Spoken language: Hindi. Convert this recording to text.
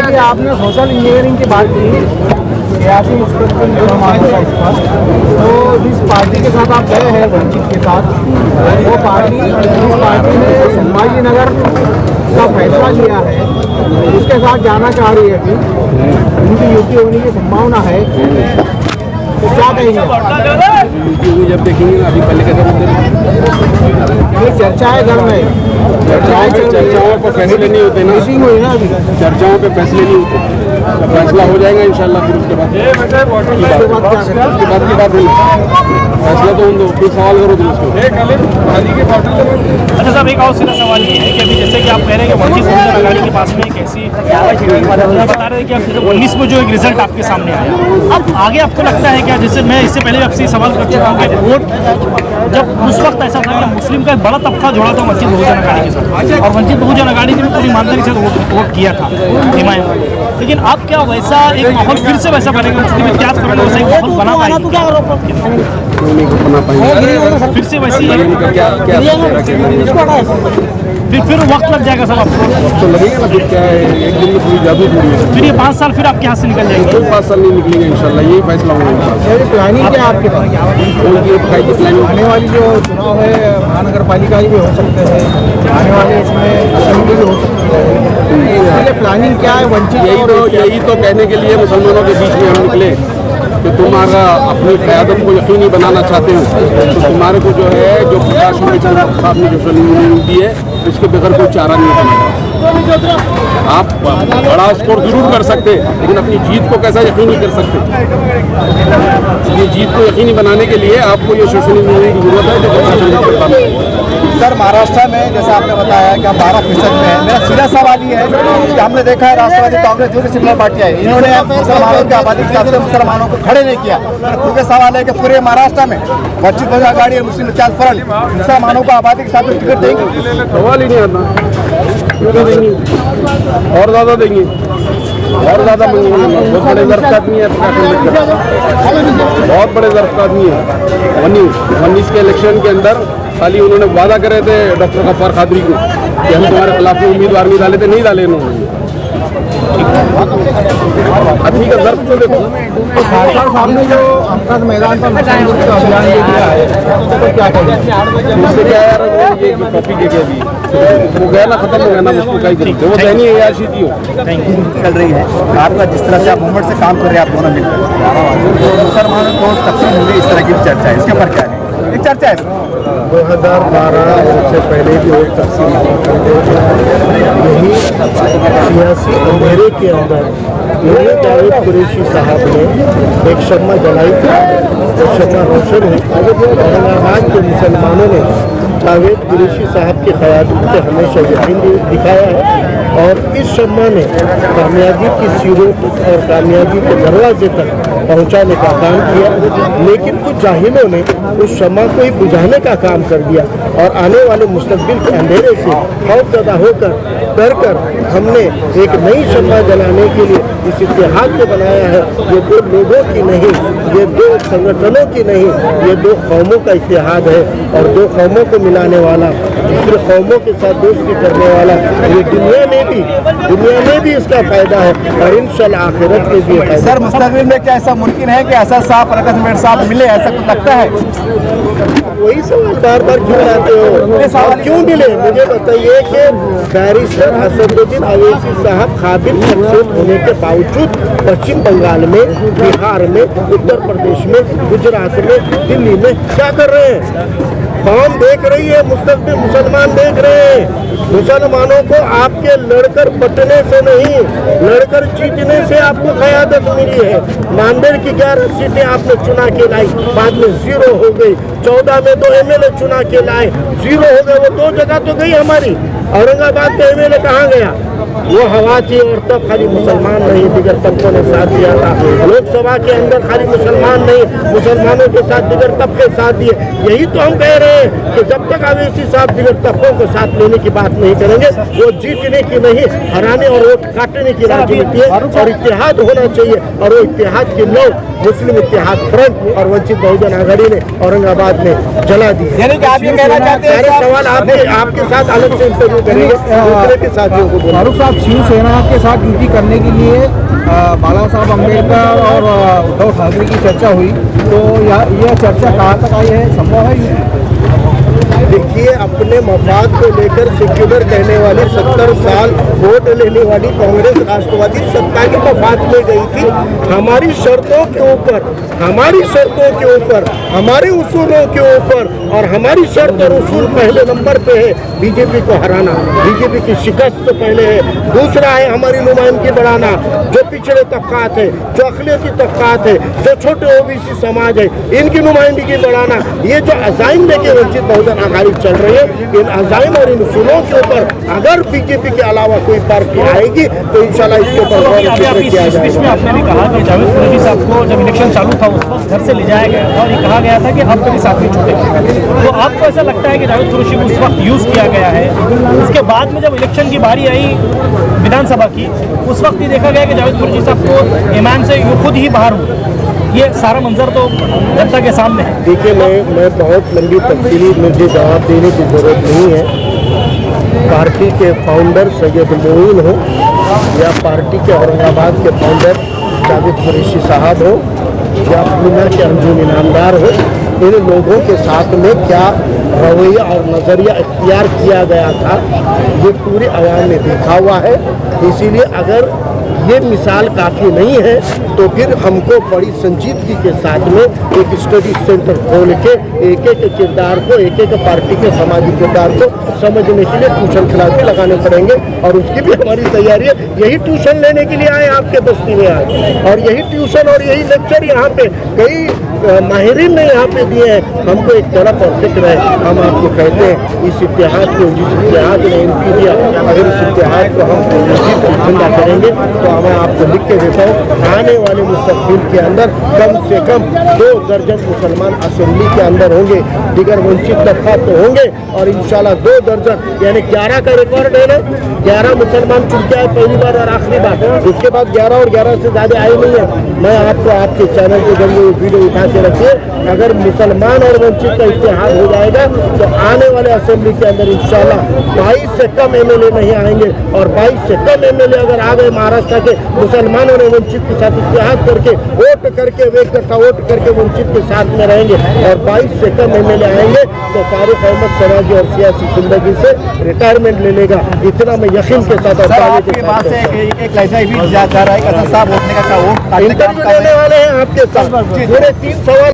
कि आपने सोशल इंजीनियरिंग की बात की, सियासी मुस्तकबिल का इस पर, तो जिस पार्टी के साथ आप गए हैं वंचित के साथ, वो पार्टी जिस पार्टी ने संभाजी नगर का फैसला लिया है उसके साथ जाना चाह रही है कि उनकी युति होने की संभावना है, तो क्या कहेंगे? जब देखेंगे अभी पहले ये चर्चा है घर में, चर्चाओं पर फैसले नहीं होते ना, मीटिंग हुई ना अभी, चर्चाओं पे फैसले नहीं होते, जब फैसला हो जाएगा इंशाल्लाह फिर उसके बाद फैसला तो उन दो फिर सवाल करो तुम उसको। अच्छा साहब, एक और सीधा सवाल ये है कि अभी जैसे कि आप कह रहे हैं कि वंचित बहुजन अघाड़ी के पास में एक ऐसी बता रहे हैं कि आप 19 में जो एक रिजल्ट आपके सामने आया, अब आगे आपको लगता है क्या, जैसे मैं इससे पहले आपसे सवाल कर चुका हूँ कि वोट जब उस वक्त ऐसा था कि मुस्लिम का एक बड़ा तबका जोड़ा था वंचित बहुजन अघाड़ी के साथ, और वंचित बहुजन अघाड़ी ने भी पूरी ईमानदारी से वोट किया था हिमायत, लेकिन अब क्या वैसा एक माहौल फिर से वैसा बनेगा, मुस्लिम इतिहास करेंगे वैसा एक माहौल बना पाएंगे फिर से वैसी फिर वक्त लग जाएगा सब आपको, तो लगेगा ना, फिर क्या है, एक दिन में पूरी जादू पूरी है, फिर ये 5 साल फिर आपके हाथ से निकल जाएंगे। 5 साल नहीं निकलेंगे इंशाल्लाह, यही फैसला होगा। प्लानिंग क्या आपके पास? आने वाली जो चुनाव है महानगर पालिका भी हो सकते हैं, आने वाले इसमें असेंबली भी हो सकती है, इसके लिए प्लानिंग क्या है? वंचित यही तो कहने के लिए मुसलमानों के बीच में हम निकले कि तुम्हारा अपनी क़यादत को यकीनी बनाना चाहते हो, तो तुम्हारे को जो है जो प्रकाश साहब ने जो सलीम दी है उसके बगैर कोई चारा नहीं बनेगा। आप बड़ा स्कोर जरूर कर सकते, लेकिन अपनी जीत को कैसा यकीनी कर सकते? ये जीत को यकीनी बनाने के लिए आपको ये सोशल इंजीनियरिंग की जरूरत है जो प्रशासन को करना है। सर, महाराष्ट्र में जैसा आपने बताया कि हम 12% में है, मेरा सीधा सवाल ये है कि हमने देखा है राष्ट्रवादी कांग्रेस जो भी सिमिलर पार्टियां है, इन्होंने मुसलमानों की आबादी के हिसाब से मुसलमानों को खड़े नहीं किया। क्योंकि सवाल है कि पूरे महाराष्ट्र में वंचित बहुजन अघाड़ी और मुस्लिम इतिहास फ्रंट मुसलमानों को आबादी के हिसाब से टिकट देंगे? सवाल ही नहीं आता, देंगे और ज़्यादा देंगे और ज़्यादा मंगेंगे। बहुत बड़े ज़र्फ का आदमी है बहुत बड़े ज़र्फ का आदमी है। 19 के इलेक्शन के अंदर खाली उन्होंने वादा करे थे डॉक्टर गफ्फार कादरी को कि हम तुम्हारे खिलाफ में उम्मीदवार नहीं डाले थे, नहीं डाले इन्होंने। आदमी का ज़र्फ तो देखो। खासदार साहब ने जो अमृत मैदान पर अभियान दिया है, तो क्या कहेंगे? उससे क्या यार, ये टॉपिक है अभी वो गया ना, खत्म हो गया ना, उसको क्या करेंगे, वो दैनी है यार सीधी चल रही है आपका, जिस तरह से आप मूवमेंट से काम कर रहे हैं आप दोनों मिलकर, मुसलमानों को तकसीम हुई इस तरह की चर्चा है, इसके ऊपर क्या है? एक चर्चा है 2012 से पहले भी एक तकसीम यही सियासी अंधेरे के अंदर यही जावेद कुरैशी साहब ने एक शम्मा जलाई थी, वो शम्मा रोशन हुई। औरंगाबाद के मुसलमानों ने जावेद कुरैशी साहब की क़यादत पे हमेशा यकीन दिखाया है, और इस शम्मा ने कामयाबी की सीढ़ियों और कामयाबी के दरवाजे तक पहुंचाने का काम किया, लेकिन कुछ जाहिलों ने उस शम्मा को ही बुझाने का काम कर दिया, और आने वाले मुस्तकबिल के अंधेरे से खौफज़दा होकर डर कर हमने एक नई शम्मा जलाने के लिए इस इत्तेहाद को बनाया है। ये दो लोगों की नहीं, ये दो संगठनों की नहीं, ये दो कौमों का इत्तेहाद है, और दो कौमों को मिलाने वाला, दूसरे कौमों के साथ दोस्ती करने वाला, ये दुनिया में भी इसका फायदा है और इंशाल्लाह आखिरत में भी है। सर, मुस्तकबिल में क्या ऐसा मुमकिन है कि असद साहब और अकबर साहब मिले, ऐसा कुछ लगता है? वही सवाल बार बार क्यों लाते हो? क्यों मिले मुझे बताइए कि बैरिस्टर असदुद्दीन अवैसी साहब काबिल शख्सियत होने के बावजूद पश्चिम बंगाल में, बिहार में, उत्तर प्रदेश में, गुजरात में, दिल्ली में क्या कर रहे हैं? कौन देख रही है? मुस्तकबिल मुसलमान देख रहे हैं। मुसलमानों को आपके लड़कर बटने से नहीं, लड़कर जीतने से आपको क़यादत मिली है। नांदेड़ की 11 सीटें आपने चुना के लाई, बाद में 0 हो गई। 14 में 2 MLA चुना के लाए, 0 हो गए। वो 2 जगह तो गई हमारी। औरंगाबाद का MLA कहाँ गया? वो हवा थी, और तब खाली मुसलमान नहीं दिगर तबकों ने साथ दिया था। लोकसभा के अंदर खाली मुसलमान नहीं, मुसलमानों के साथ दिगर तबके साथ दिए। यही तो हम कह रहे हैं कि जब तक अवैसी साहब दिगर तबकों को साथ लेने की बात नहीं करेंगे, वो जीतने की नहीं, हराने और वोट काटने की राजनीति है, और इत्तेहाद होना चाहिए। और वो इत्तेहाद की लौ मुस्लिम इत्तेहाद फ्रंट और वंचित बहुजन अघाड़ी ने औरंगाबाद में जला दी। यानी कि आप ये कहना चाहते हैं? सारे सवाल आपके साथ अलग से इंटरव्यू करेंगे, दूसरे के साथियों को बोला। फारूक साहब शिवसेना के साथ युति करने के लिए बाला साहब अम्बेडकर और उद्धव ठाकरे की चर्चा हुई, तो यह चर्चा कहाँ तक आई है, संभव है युति? देखिए, अपने मफाद को लेकर सेक्युलर कहने वाली 70 साल वोट लेने वाली कांग्रेस राष्ट्रवादी सत्ता के मफाद में गई थी। हमारी शर्तों के ऊपर, हमारे उसूलों के ऊपर, और हमारी शर्त और उसूल पहले नंबर पे है बीजेपी को हराना, बीजेपी की शिकस्त तो पहले है। दूसरा है हमारी नुमाइंदगी बढ़ाना, जो पिछड़े तबकात है, जो अक़लियती तबकात है, जो छोटे ओबीसी समाज है, इनकी नुमाइंदगी बढ़ाना। ये जो अज़ाइम लेके वंचित बहुजन आघाड़ी चल रही है, इन अज़ाइम और इन उसूलों के ऊपर अगर बीजेपी के अलावा कोई पार्टी आएगी तो इंशाल्लाह इसके ऊपर गौर किया जाएगा। आपने भी कहा कि जावेद कुरैशी साहब को जब इलेक्शन चालू था उस वक्त घर से ले जाया गया और ये कहा गया था कि अब कभी साथ में छूटे, तो आपको ऐसा लगता है कि जावेद कुरैशी को उस वक्त यूज़ किया गया है? उसके बाद में जब इलेक्शन की बारी आई विधानसभा की, उस वक्त ये देखा गया कि जावेद कुरैशी साहब को ईमान से खुद ही बाहर हुए। ये सारा मंजर तो जनता के सामने है। देखिए, मैं बहुत लंबी तफसीली मुझे जवाब देने की ज़रूरत नहीं है। पार्टी के फाउंडर सैयद मोइन हो या पार्टी के औरंगाबाद के फाउंडर जावेद कुरैशी साहब हो या पूना के अंजुम इनामदार हो, इन लोगों के साथ में क्या रवैया और नज़रिया इख्तियार किया गया था ये पूरी आवाम ने देखा हुआ है। इसीलिए अगर ये मिसाल काफ़ी नहीं है तो फिर हमको बड़ी संजीदगी के साथ में एक स्टडी सेंटर खोल के एक एक किरदार को, एक एक पार्टी के समाजी किरदार को समझने के लिए ट्यूशन क्लास भी लगाने पड़ेंगे, और उसकी भी हमारी तैयारी है। यही ट्यूशन लेने के लिए आए आपके बस्ती में आज, और यही ट्यूशन और यही लेक्चर यहाँ पे कई माहिरीन ने यहाँ पे दिए हैं। हमको एक तरफ और फिक्र है, हम आपको कहते हैं इस इतिहाद को, जिस इतिहाद ने एंट्री दिया, अगर इस इतिहाद को हम जिंदा करेंगे तो मैं आपको लिख के देता हूँ, आने वाले मुस्तक़बिल के अंदर कम से कम 2 दर्जन मुसलमान असेंबली के अंदर होंगे, दिगर वंचित तबका तो होंगे, और इंशाल्लाह 2 दर्जन यानी 11 का रिकॉर्ड है ना, 11 मुसलमान चुन के आए पहली बार और आखिरी बार, उसके बाद 11 और 11 से ज़्यादा आए नहीं है। मैं आपको आपके चैनल के जरिए वीडियो उठा के रखिए, अगर मुसलमान और वंचित का इत्तेहाद हो जाएगा तो आने वाले असेंबली के अंदर इंशाल्लाह 22 से कम एमएलए नहीं आएंगे, और 22 से कम एमएलए अगर आ गए महाराष्ट्र के मुसलमानों ने वंचित के साथ इत्तेहाद करके वोट करके वोट करके वंचित के साथ में रहेंगे, और 22 से कम एमएलए आएंगे तो फारूक अहमद समाजी और सियासी जिंदगी से रिटायरमेंट ले लेगा। इतना मैं यकीन के साथ एक लाइफ भी जा रहा है, साहब वोटने का इंटरव्यू लेने वाले हैं आपके साथ, पूरे 3 सवाल